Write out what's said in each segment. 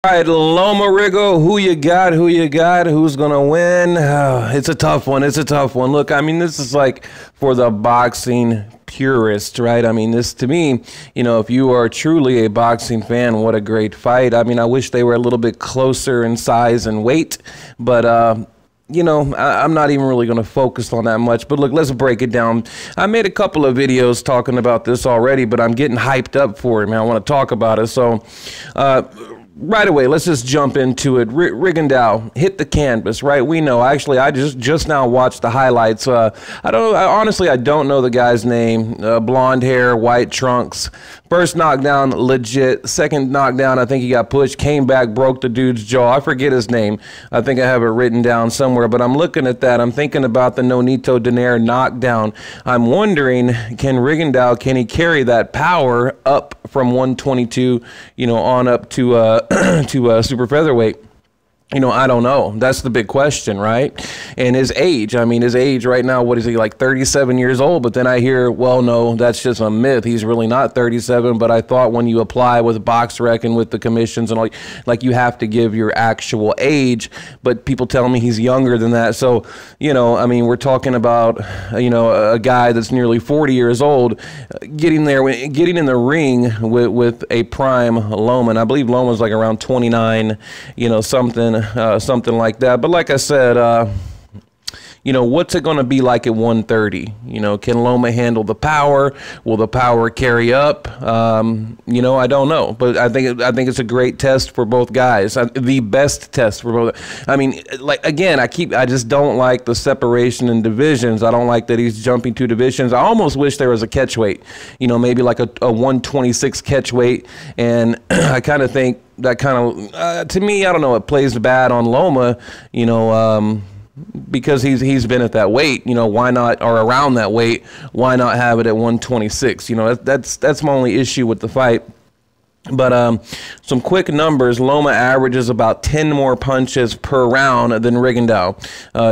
All right, Loma, Rigo, who you got? Who you got? Who's going to win? It's a tough one. It's a tough one. Look, I mean, this is like for the boxing purist, right? I mean, this to me, you know, if you are truly a boxing fan, what a great fight. I mean, I wish they were a little bit closer in size and weight, but you know, I'm not even really going to focus on that much. But look, let's break it down. I made a couple of videos talking about this already, but I'm getting hyped up for it, man. I want to talk about it. So, right away, let's just jump into it. Rigondeaux hit the canvas, right? We know. Actually, I just now watched the highlights. Honestly, I don't know the guy's name. Blonde hair, white trunks. First knockdown, legit. Second knockdown, I think he got pushed, came back, broke the dude's jaw. I forget his name. I think I have it written down somewhere, but I'm looking at that. I'm thinking about the Nonito Donaire knockdown. I'm wondering, can Rigondeaux, can he carry that power up from 122, you know, on up to super featherweight? You know, I don't know. That's the big question, right? And his age, I mean, his age right now, what is he, like 37 years old? But then I hear, well, no, that's just a myth. He's really not 37. But I thought when you apply with BoxRec and with the commissions and all, like you have to give your actual age. But people tell me he's younger than that. So, you know, I mean, we're talking about, you know, a guy that's nearly 40 years old getting in the ring with a prime Loma. And I believe Loma's like around 29, you know, something like that. But like I said, you know, what's it going to be like at 130? You know, can Loma handle the power? Will the power carry up? You know, I don't know, but I think it's a great test for both guys. The best test for both. I mean, like again, I just don't like the separation in divisions. I don't like that he's jumping 2 divisions. I almost wish there was a catch weight. You know, maybe like a 126 catch weight, and I kind of think that kind of to me, I don't know, it plays bad on Loma. You know. Because he's been at that weight, you know, why not, or around that weight, why not have it at 126? You know, that's my only issue with the fight. But some quick numbers. Loma averages about 10 more punches per round than Rigondeaux.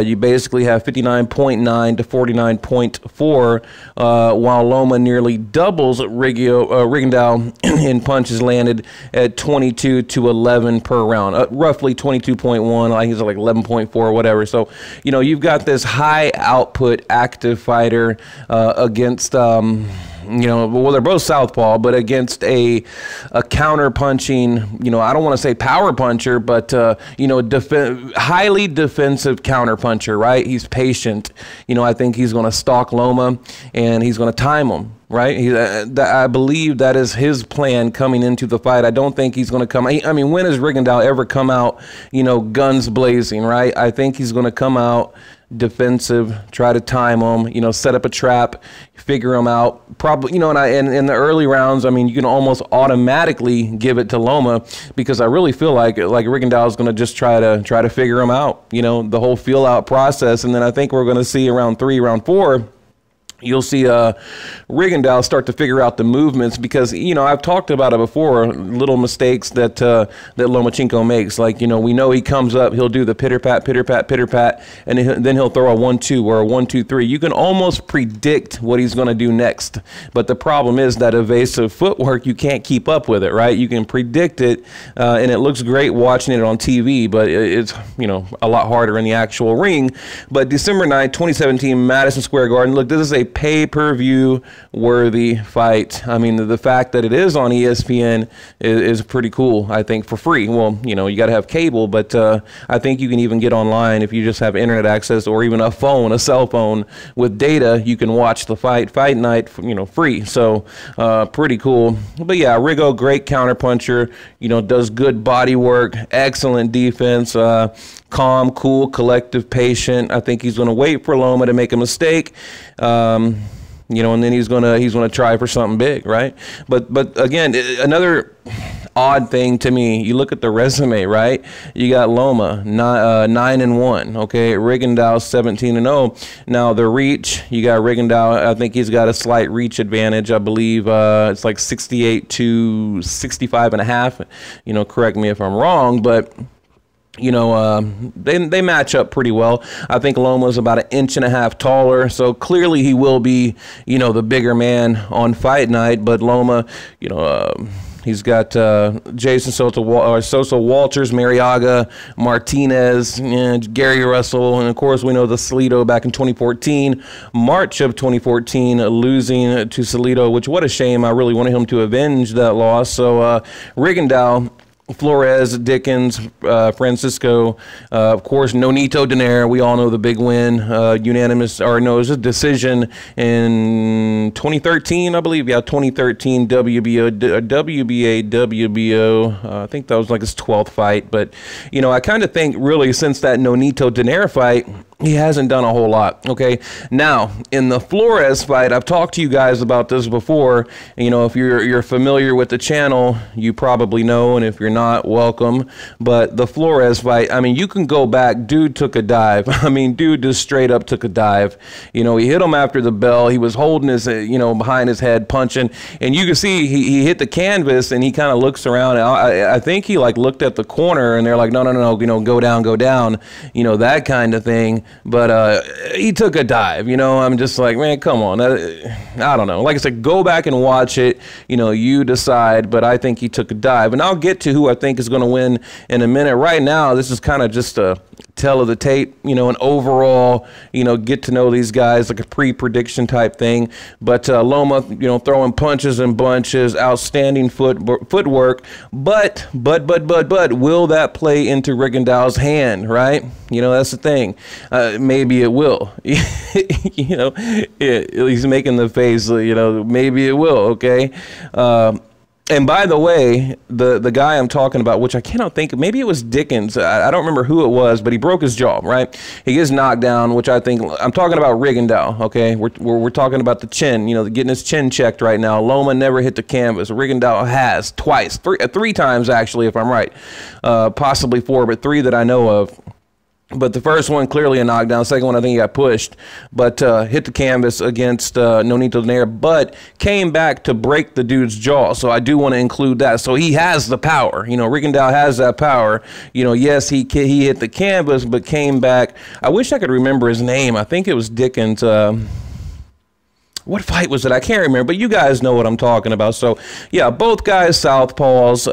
You basically have 59.9 to 49.4, while Loma nearly doubles Rigondeaux in punches landed at 22 to 11 per round, roughly 22.1. I think it's like 11.4 or whatever. So, you know, you've got this high output active fighter against you know, well, they're both southpaw, but against a counter punching, you know, I don't want to say power puncher, but you know, highly defensive counter puncher, right? He's patient. You know, I think he's going to stalk Loma and he's going to time him. Right? I believe that is his plan coming into the fight. I don't think he's going to come. I mean, when has Rigondeaux ever come out, you know, guns blazing, right? I think he's going to come out defensive, try to time him, you know, set up a trap, figure him out. Probably, you know, and in the early rounds, I mean, you can almost automatically give it to Loma because I really feel like Rigondeaux is going to just try to figure him out, you know, the whole feel out process. And then I think we're going to see around 3, round 4. You'll see Rigondeaux start to figure out the movements because, you know, I've talked about it before, little mistakes that Lomachenko makes. Like, you know, we know he comes up, he'll do the pitter-pat, pitter-pat, pitter-pat, and then he'll throw a 1-2 or a 1-2-3. You can almost predict what he's going to do next. But the problem is that evasive footwork, you can't keep up with it, right? You can predict it, and it looks great watching it on TV, but it's, you know, a lot harder in the actual ring. But December 9th, 2017, Madison Square Garden. Look, this is a pay-per-view worthy fight. I mean, the fact that it is on ESPN is pretty cool, I think, for free. Well, you know, you got to have cable, but I think you can even get online if you just have internet access or even a cell phone with data. You can watch the fight night, you know, free. So pretty cool. But yeah, Rigo, great counterpuncher, you know, does good body work, excellent defense, calm, cool, collective, patient. I think he's going to wait for Loma to make a mistake. You know, and then he's gonna try for something big, right? But again, another odd thing to me, you look at the resume, right? You got Loma 9-1, okay. Rigondeaux 17-0. Now the reach, you got Rigondeaux. I think he's got a slight reach advantage. I believe it's like 68 to 65.5. You know, correct me if I'm wrong, but you know, they match up pretty well. I think Loma's about 1.5 inches taller, so clearly he will be, you know, the bigger man on fight night. But Loma, you know, He's got Jason Sosa, Walters, Mariaga, Martinez, and Gary Russell, and of course we know the Salido back in 2014, March of 2014, losing to Salido, which what a shame. I really wanted him to avenge that loss. So Rigondeaux, Flores, Dickens, Francisco, of course, Nonito Donaire. We all know the big win, unanimous, or no, it was a decision in 2013, I believe. Yeah, 2013 WBO. I think that was like his 12th fight. But, you know, I kind of think really since that Nonito Donaire fight, he hasn't done a whole lot. Okay. Now, in the Flores fight, I've talked to you guys about this before. You know, if you're familiar with the channel, you probably know, and if you're not, welcome. But the Flores fight, I mean, you can go back. Dude took a dive. I mean, dude just straight up took a dive. You know, he hit him after the bell. He was holding his, you know, behind his head, punching, and you can see he hit the canvas, and he kind of looks around. I think he like looked at the corner, and they're like, no, you know, go down, you know, that kind of thing. But he took a dive, you know. I'm just like, man, come on. I don't know. Like I said, go back and watch it. You know, you decide. But I think he took a dive. And I'll get to who I think is going to win in a minute. Right now, this is kind of just a tell of the tape, you know, an overall, you know, get to know these guys, like a pre-prediction type thing. But Loma, you know, throwing punches and bunches, outstanding footwork. But will that play into Rigondeaux's hand, right? You know, that's the thing. Maybe it will. You know, he's making the face, you know, maybe it will, okay? And by the way, the guy I'm talking about, which I cannot think of, maybe it was Dickens. I don't remember who it was, but he broke his jaw, right? He gets knocked down, which I think, I'm talking about Rigondeaux, okay? We're talking about the chin, you know, getting his chin checked right now. Loma never hit the canvas. Rigondeaux has twice, three times actually, if I'm right. Possibly four, but three that I know of. But the first one, clearly a knockdown. The second one, I think he got pushed. But hit the canvas against Nonito Donaire, but came back to break the dude's jaw. So I do want to include that. So he has the power. You know, Rigondeaux has that power. You know, yes, he hit the canvas, but came back. I wish I could remember his name. I think it was Dickens. What fight was it? I can't remember. But you guys know what I'm talking about. So, yeah, both guys southpaws.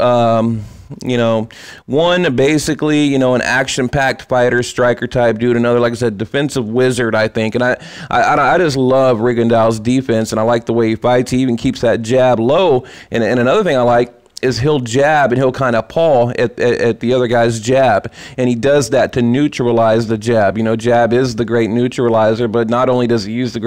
You know, one basically, you know, an action-packed fighter, striker type dude. Another, like I said, defensive wizard, I think. And I just love Rigondeaux's defense, and I like the way he fights. He even keeps that jab low. And another thing I like is he'll jab and he'll kind of paw at the other guy's jab, and he does that to neutralize the jab. You know, jab is the great neutralizer, but not only does he use the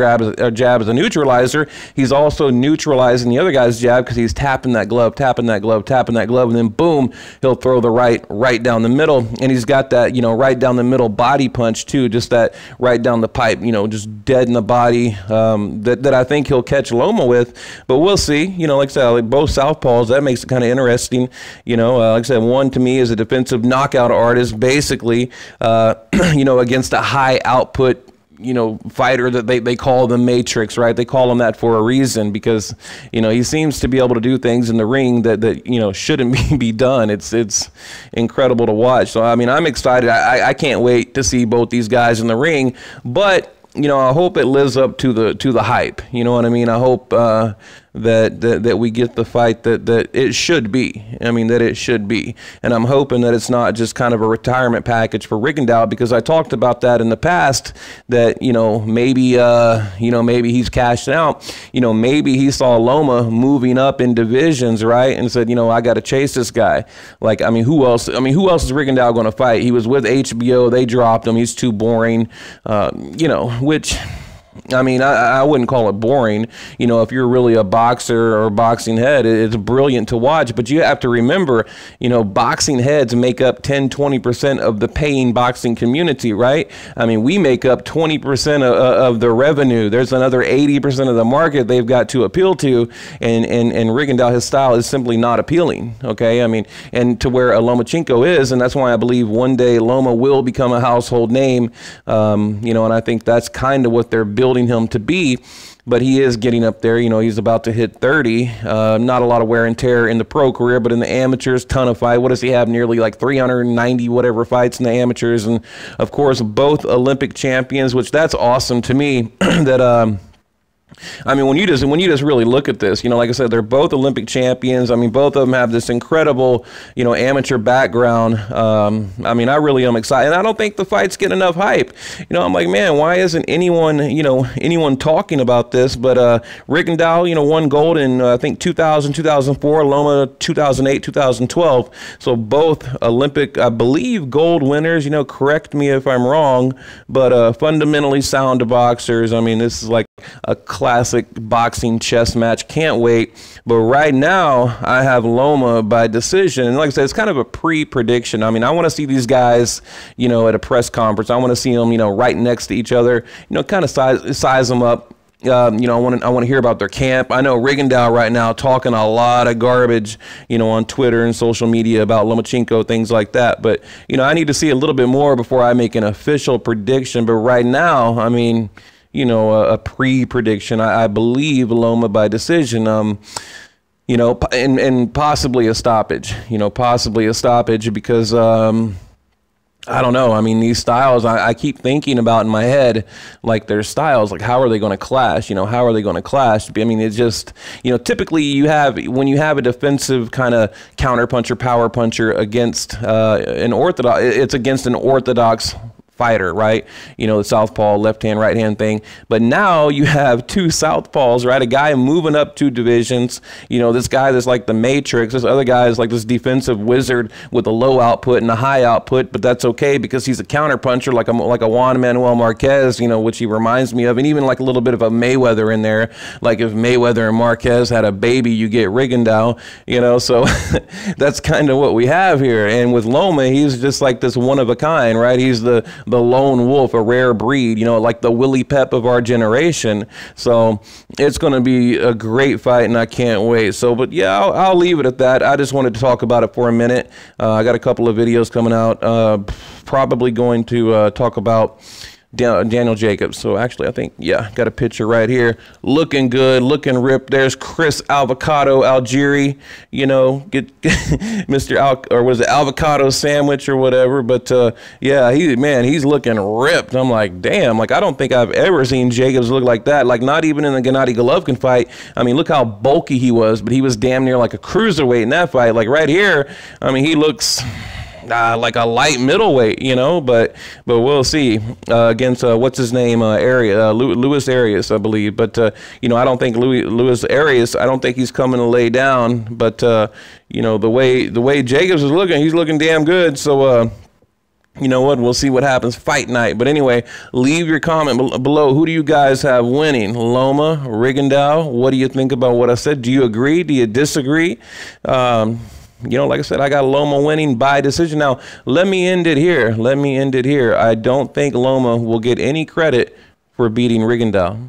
jab as a neutralizer, he's also neutralizing the other guy's jab because he's tapping that glove, and then boom, he'll throw the right down the middle, and he's got that, you know, right down the middle body punch too, just that right down the pipe, you know, just dead in the body, that I think he'll catch Loma with, but we'll see. You know, like I said, like both southpaws, that makes it kind of interesting. You know, like I said, one to me is a defensive knockout artist, basically, you know, against a high output, you know, fighter that they call the Matrix, right? They call him that for a reason because, you know, he seems to be able to do things in the ring that you know, shouldn't be done. It's incredible to watch. So, I mean, I'm excited. I can't wait to see both these guys in the ring, but, you know, I hope it lives up to the hype. You know what I mean? I hope that we get the fight that it should be. I mean, that it should be. And I'm hoping that it's not just kind of a retirement package for Rigondeaux, because I talked about that in the past, that, you know, maybe he's cashing out. You know, maybe he saw Loma moving up in divisions, right? And said, you know, I got to chase this guy. Like, I mean, who else is Rigondeaux going to fight? He was with HBO. They dropped him. He's too boring. You know, which, I mean, I wouldn't call it boring. You know, if you're really a boxer or a boxing head, it's brilliant to watch. But you have to remember, you know, boxing heads make up 10-20% of the paying boxing community, right? I mean, we make up 20% of the revenue. There's another 80% of the market they've got to appeal to. And Rigondeaux, his style is simply not appealing, okay? I mean, and to where a Lomachenko is, and that's why I believe one day Loma will become a household name, you know, and I think that's kind of what they're building him to be. But he is getting up there. You know, he's about to hit 30. Not a lot of wear and tear in the pro career, but in the amateurs, ton of fight. What does he have? Nearly like 390 whatever fights in the amateurs, and of course both Olympic champions, which that's awesome to me. That I mean, when you just really look at this, you know, like I said, they're both Olympic champions. I mean, both of them have this incredible, you know, amateur background. I mean, I really am excited. And I don't think the fights get enough hype. You know, I'm like, man, why isn't anyone talking about this? But Rigondeaux, you know, won gold in I think 2000, 2004, Loma 2008, 2012. So both Olympic, I believe, gold winners. You know, correct me if I'm wrong, but fundamentally sound boxers. I mean, this is like a classic boxing chess match. Can't wait. But right now, I have Loma by decision. And like I said, it's kind of a pre-prediction. I mean, I want to see these guys, you know, at a press conference. I want to see them, you know, right next to each other, you know, kind of size them up. You know, I want to hear about their camp. I know Rigondeaux right now talking a lot of garbage, you know, on Twitter and social media about Lomachenko, things like that. But, you know, I need to see a little bit more before I make an official prediction. But right now, I mean, you know, a pre-prediction. I believe Loma by decision. You know, and possibly a stoppage. You know, possibly a stoppage because I don't know. I mean, these styles, I keep thinking about in my head, like their styles, like how are they going to clash? You know, how are they going to clash? I mean, it's just, you know, typically when you have a defensive kind of counter puncher, power puncher against it's against an orthodox fighter, right? You know, the southpaw, left hand, right hand thing. But now you have two southpaws, right? A guy moving up two divisions. You know, this guy that's like the Matrix. This other guy is like this defensive wizard with a low output and a high output. But that's okay because he's a counter puncher, like a Juan Manuel Marquez, you know, which he reminds me of, and even like a little bit of a Mayweather in there. Like if Mayweather and Marquez had a baby, you get Rigondeaux. You know, so that's kind of what we have here. And with Loma, he's just like this one of a kind, right? He's the lone wolf, a rare breed, you know, like the Willie Pep of our generation. So it's going to be a great fight, and I can't wait. So, but yeah, I'll leave it at that. I just wanted to talk about it for a minute. I got a couple of videos coming out. Probably going to talk about Daniel Jacobs. So actually, I think, yeah, got a picture right here. Looking good, looking ripped. There's Chris Avocado Algieri, you know, get Mr. or was it avocado sandwich or whatever. But yeah, he's looking ripped. I'm like, damn, like I don't think I've ever seen Jacobs look like that. Like not even in the Gennady Golovkin fight. I mean, look how bulky he was, but he was damn near like a cruiserweight in that fight. Like right here, I mean, he looks like a light middleweight, you know, but we'll see against what's his name, Luis Arias, I believe. But you know, I don't think Luis Arias. I don't think he's coming to lay down. But you know, the way Jacobs is looking, he's looking damn good. So you know what? We'll see what happens fight night. But anyway, leave your comment below. Who do you guys have winning? Loma, Rigondeaux? What do you think about what I said? Do you agree? Do you disagree? You know, like I said, I got Loma winning by decision. Now, let me end it here. I don't think Loma will get any credit for beating Rigondeaux.